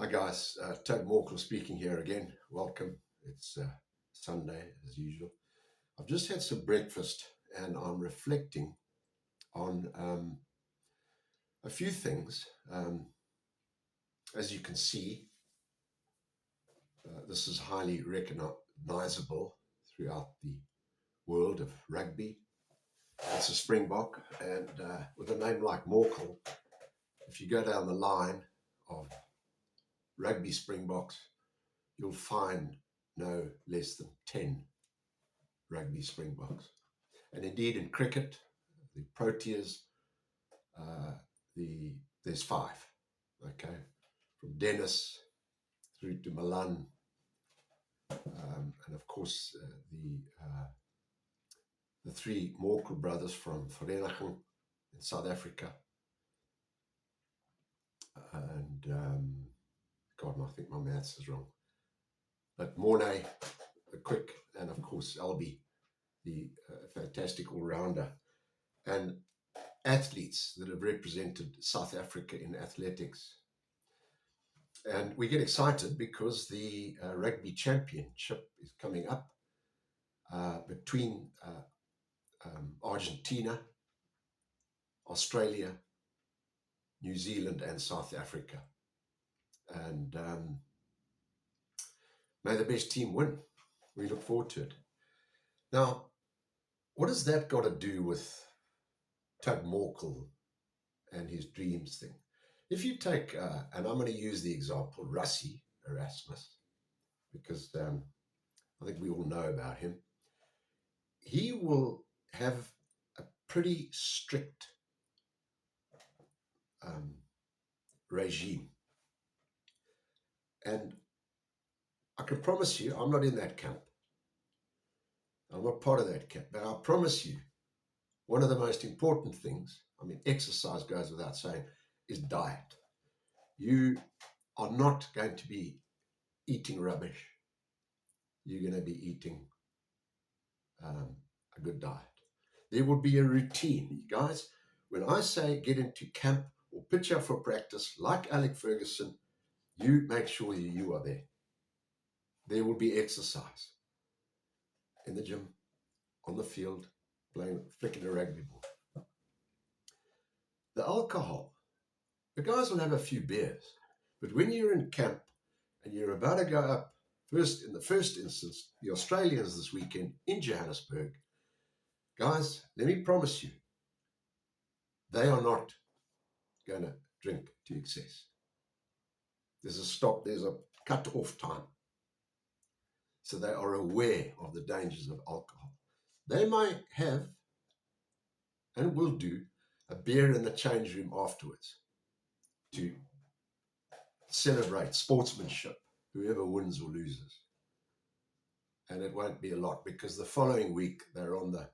Hi guys, Tug Morkel speaking here again. Welcome. It's Sunday as usual. I've just had some breakfast and I'm reflecting on a few things. As you can see, this is highly recognizable throughout the world of rugby. It's a Springbok, and with a name like Morkel, if you go down the line of rugby Springboks, you'll find no less than 10 rugby Springboks. And indeed, in cricket, the Proteas, there's five, okay, from Dennis through to Milan, and of course the three Morkel brothers from Vereniging in South Africa, and God, I think my maths is wrong, but Mornay, the quick, and of course Albie, the fantastic all-rounder, and athletes that have represented South Africa in athletics. And we get excited because the Rugby Championship is coming up between Argentina, Australia, New Zealand, and South Africa. And may the best team win. We look forward to it. Now, what has that got to do with Tug Morkel and his dreams thing? If you take, and I'm going to use the example, Rassie Erasmus, because I think we all know about him. He will have a pretty strict regime. And I can promise you, I'm not in that camp. I'm not part of that camp. But I promise you, one of the most important things, I mean, exercise goes without saying, is diet. You are not going to be eating rubbish. You're going to be eating a good diet. There will be a routine. Guys, when I say get into camp or pitch up for practice, like Alex Ferguson, you make sure you are there. There will be exercise in the gym, on the field, flicking a rugby ball. The alcohol, the guys will have a few beers, but when you're in camp and you're about to go up, in the first instance, the Australians this weekend in Johannesburg, guys, let me promise you, they are not going to drink to excess. There's a cut-off time. So they are aware of the dangers of alcohol. They might have, and will do, a beer in the change room afterwards to celebrate sportsmanship, whoever wins or loses. And it won't be a lot because the following week they're on the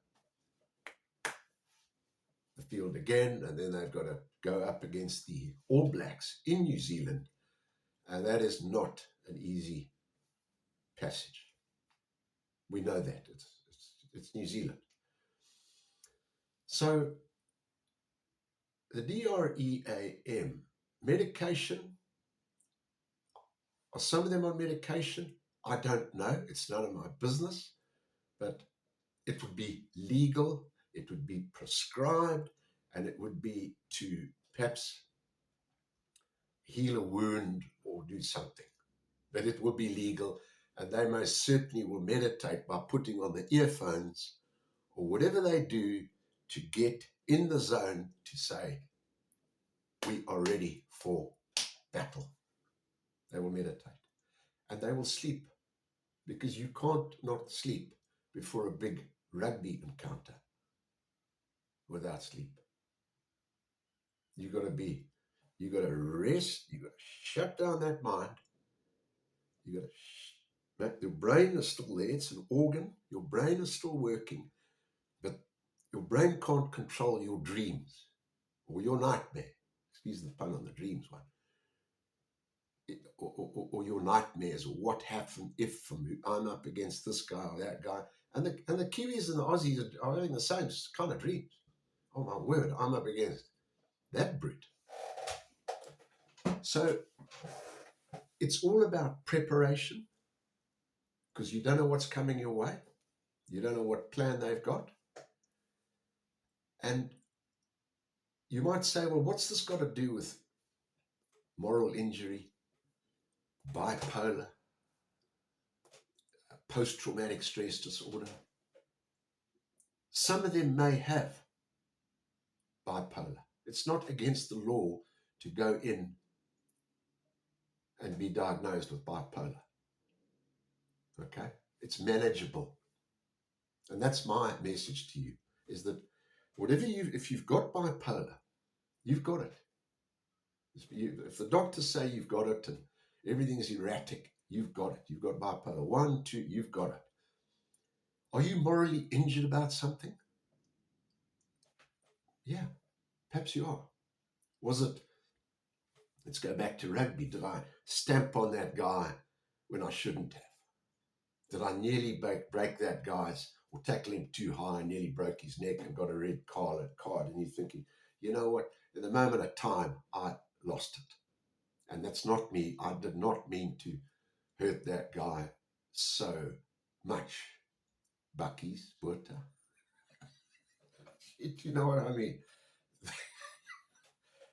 field again, and then they've got to go up against the All Blacks in New Zealand, and that is not an easy passage. We know that. It's New Zealand. So the D.R.E.A.M. medication, are some of them on medication? I don't know. It's none of my business. But it would be legal, it would be prescribed, and it would be to perhaps heal a wound or do something. But it will be legal, and they most certainly will meditate by putting on the earphones or whatever they do to get in the zone to say, we are ready for battle. They will meditate. And they will sleep, because you can't not sleep before a big rugby encounter without sleep. You got to rest, you got to shut down that mind. You got to, your brain is still there, it's an organ, your brain is still working, but your brain can't control your dreams or your nightmare. Excuse the pun on the dreams one. Or your nightmares, or what happened if I'm up against this guy or that guy. And the Kiwis and the Aussies are having the same kind of dreams. Oh my word, I'm up against that brute. So It's all about preparation, because you don't know what's coming your way. You don't know what plan they've got. And you might say, well, what's this got to do with moral injury, bipolar, post-traumatic stress disorder? Some of them may have bipolar. It's not against the law to go in and be diagnosed with bipolar. Okay? It's manageable. And that's my message to you, is that if you've got bipolar, you've got it. If the doctors say you've got it and everything is erratic, you've got it. You've got bipolar 1, 2, you've got it. Are you morally injured about something? Yeah, perhaps you are. Was it, let's go back to rugby, did I stamp on that guy when I shouldn't have? Did I nearly break that guy's, or tackle him too high, nearly broke his neck and got a red card, and you're thinking, you know what, in the moment of time, I lost it. And that's not me. I did not mean to hurt that guy so much. Bucky's, Butter. You know what I mean?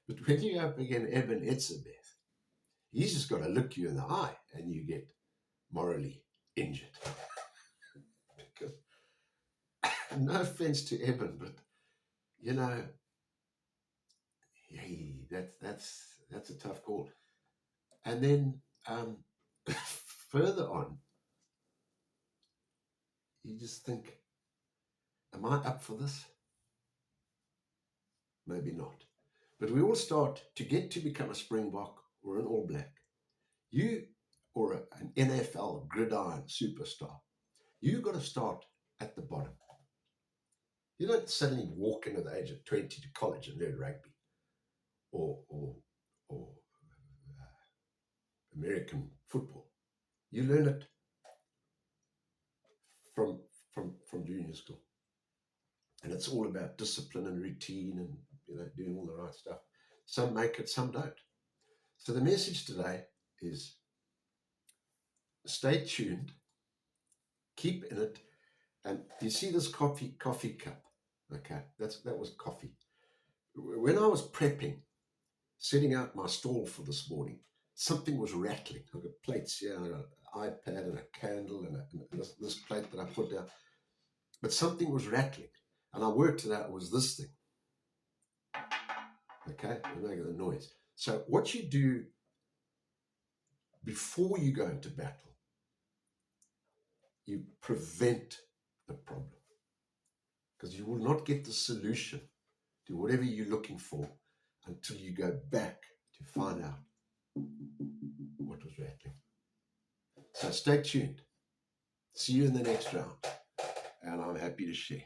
But when you're up against Eben Etzebeth, he's just got to look you in the eye and you get morally injured. Because, no offense to Eben, but you know, hey, that's a tough call. And then further on, you just think, am I up for this? Maybe not. But we all start to get to become a Springbok or an All Black. You, or an NFL gridiron superstar, you've got to start at the bottom. You don't suddenly walk in at the age of 20 to college and learn rugby or American football. You learn it from junior school. And it's all about discipline and routine and, doing all the right stuff. Some make it, some don't. So the message today is stay tuned, keep in it. And you see this coffee cup? Okay, that was coffee. When I was prepping, setting out my stall for this morning, something was rattling. I've got plates here, I've got an iPad and a candle and this plate that I put down. But something was rattling. And I worked it out, it was this thing. Okay, we're making the noise. So what you do before you go into battle, you prevent the problem. Because you will not get the solution to whatever you're looking for until you go back to find out what was rattling. So stay tuned. See you in the next round. And I'm happy to share.